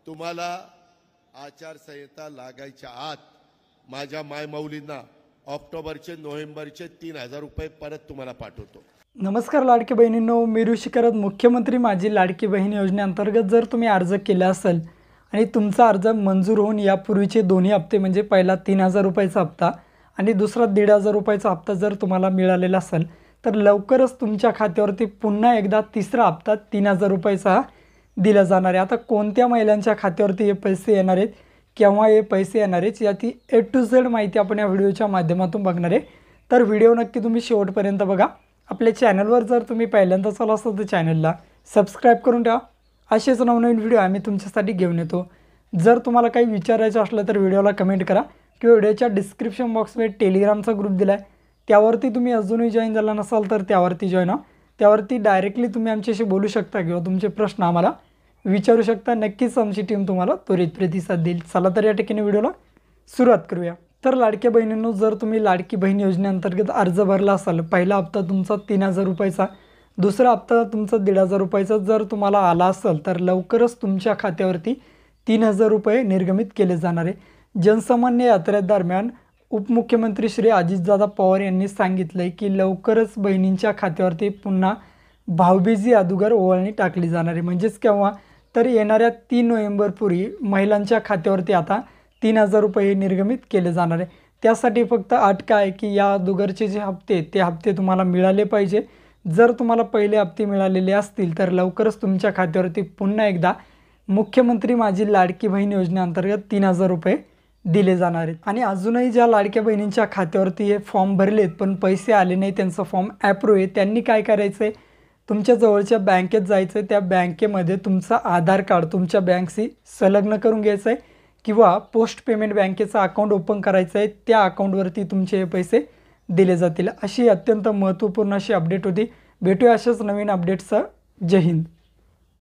तुम्हाला आचारसंहिता लागायच्या आत माझ्या मायमौलींना ऑक्टोबरचे नोव्हेंबरचे 3,000 रुपये परत तुम्हाला पाठवतो। नमस्कार लाडकी बहिणींनो, मी ऋषी करत मुख्यमंत्री माझी लाडकी बहीण योजनेअंतर्गत जर तुम्ही अर्ज केला असेल आणि तुमचा अर्ज मंजूर होऊन यापूर्वीचे दोन्ही हप्ते म्हणजे पहिला 3,000 रुपयाचा हप्ता आणि दुसरा 1,500 रुपयाचा हप्ता जर तुम्हाला मिळालेला असेल तर लवकरच तुमच्या खात्यावरती पुन्हा एकदा तिसरा हप्ता 3,000 रुपयाचा दिला जाणार आहे। आता कोणत्या महिलांच्या खात्यावरती हे पैसे येणार आहेत, केव्हा हे पैसे येणार आहेत, याची A to Z माहिती आपण या व्हिडिओच्या माध्यमातून बघणार आहे। तर व्हिडिओ नक्की तुम्ही शेवटपर्यंत बघा। आपल्या चॅनलवर जर तुम्ही पहिल्यांदाच आला असाल तर चॅनलला सबस्क्राईब करून ठेवा। असेच नवनवीन व्हिडिओ आम्ही तुमच्यासाठी घेऊन येतो। जर तुम्हाला काही विचारायचं असलं तर व्हिडिओला कमेंट करा किंवा व्हिडिओच्या डिस्क्रिप्शन बॉक्समध्ये टेलिग्रामचा ग्रुप दिला आहे, त्यावरती तुम्ही अजूनही जॉईन झाला नसाल तर त्यावरती जॉईन व्हा। त्यावरती डायरेक्टली तुम्ही आमच्याशी बोलू शकता किंवा तुमचे प्रश्न आम्हाला विचारू शकता। नक्कीच आमची टीम तुम्हाला त्वरित प्रतिसाद देईल। चला तर या ठिकाणी व्हिडिओला सुरुवात करूया। तर लाडक्या बहिणींनो, जर तुम्ही लाडकी बहीण योजनेअंतर्गत अर्ज भरला असाल, पहिला हप्ता तुमचा 3,000 रुपयाचा, दुसरा हप्ता तुमचा 1,500 रुपयाचा जर तुम्हाला आला असेल तर लवकरच तुमच्या खात्यावरती 3,000 रुपये निर्गमित केले जाणार आहे। जनसामान्य यात्रेदरम्यान उपमुख्यमंत्री श्री अजितदादा पवार यांनी सांगितले की लवकरच बहिणींच्या खात्यावरती पुन्हा भाऊबीजी अगोदर ओवाळणी टाकली जाणार आहे। म्हणजेच केव्हा तर येणाऱ्या 3 नोव्हेंबरपूर्वी महिलांच्या खात्यावरती आता 3,000 रुपये निर्गमित केले जाणार आहे। त्यासाठी फक्त अट काय आहे की या अगोदरचे जे हप्ते ते हप्ते तुम्हाला मिळाले पाहिजे। जर तुम्हाला पहिले हप्ते मिळालेले असतील तर लवकरच तुमच्या खात्यावरती पुन्हा एकदा मुख्यमंत्री माझी लाडकी बहीण योजनेअंतर्गत 3,000 रुपये दिले जाणार आहेत। आणि अजूनही ज्या लाडक्या बहिणींच्या खात्यावरती हे फॉर्म भरलेत पण पैसे आले नाही, त्यांचा फॉर्म ॲप्रूव्ह आहे, त्यांनी काय करायचं आहे, तुमच्या जवळच्या बँकेत जायचं आहे, त्या बँकेमध्ये तुमचा आधार कार्ड तुमच्या बँकशी संलग्न करून घ्यायचं आहे किंवा पोस्ट पेमेंट बँकेचा अकाउंट ओपन करायचं आहे, त्या अकाउंटवरती तुमचे हे पैसे दिले जातील। अशी अत्यंत महत्त्वपूर्ण अशी अपडेट होती। भेटूया अशाच नवीन अपडेट्ससह। जय हिंद।